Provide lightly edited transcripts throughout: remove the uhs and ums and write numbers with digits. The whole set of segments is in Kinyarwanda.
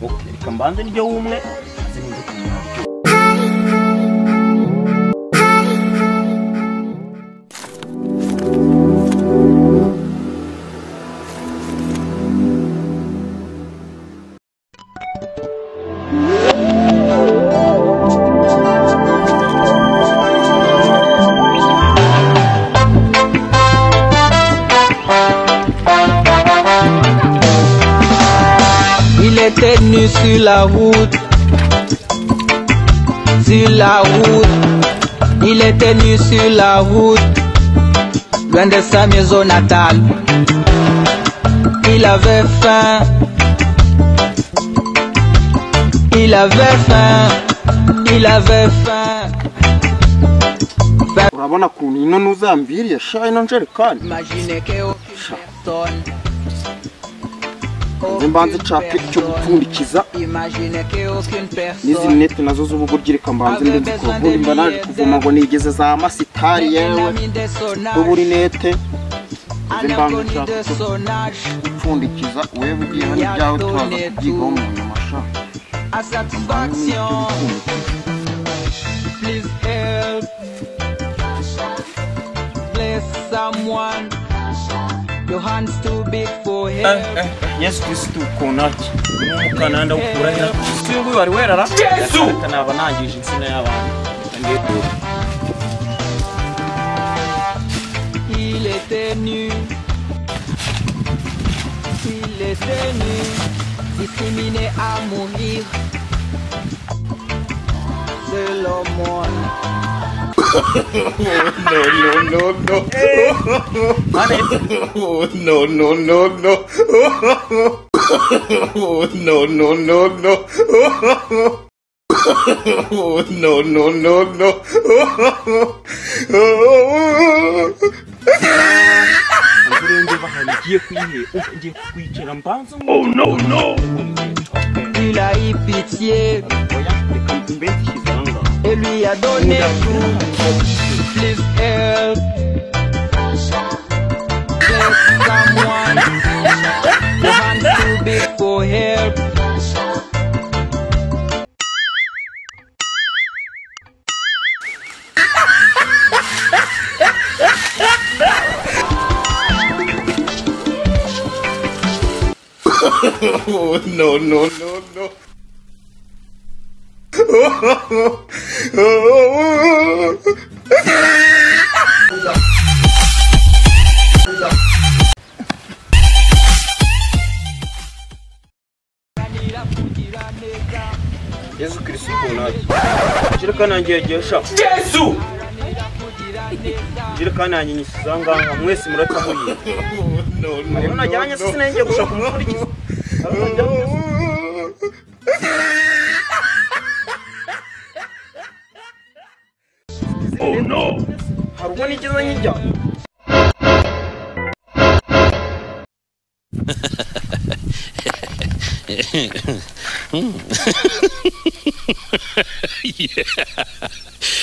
reka mbanze niryo umwe azi ninde kumenya. Il était nu sur la route, il était nu sur la route, loin de sa maison natale. Il avait faim, il avait faim, il avait faim. Urabona kuntu ino nuzambiriye sha ino njerekani. Imaginez qu'aucune personne. Mbanze chake cyo gupfundikiza. Imaginez qu'aucune personne. Nizi nete nazo z'ubuguryi reka mbanze ndenze ko vuba mba naje kuvoma ngo nigeze za Umusitari yewe. Uburi nete. Mbanze chake gupfundikiza wewe ugiye hano byawe twaza kubyigaho mu masha. A satisfaction. Please help. Bless someone. Your hands too big for help. Yesu Kristo konaki. Umukananda ukura hera. Singu bari werara. Yesu. Tanaba nangije insina y'abantu. Il était nu. Il était nu. Discriminé à mourir. C'est le monde. No. No. Oh no. Il a eu pitié et lui a donné tout. Please help. Bless someone. Your hands too big for help. No. Yesu Kristo konaki. Jerekana ngiye gesha. Yesu. Jerekana yanyinyisiza nganga mwese murata muri. No. Najyanye sinenge gushaka umukurikiza. Oh no. Harubwo nigeze nyijya.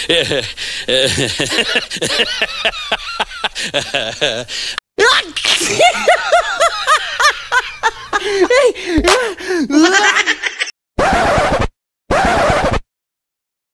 Yeah.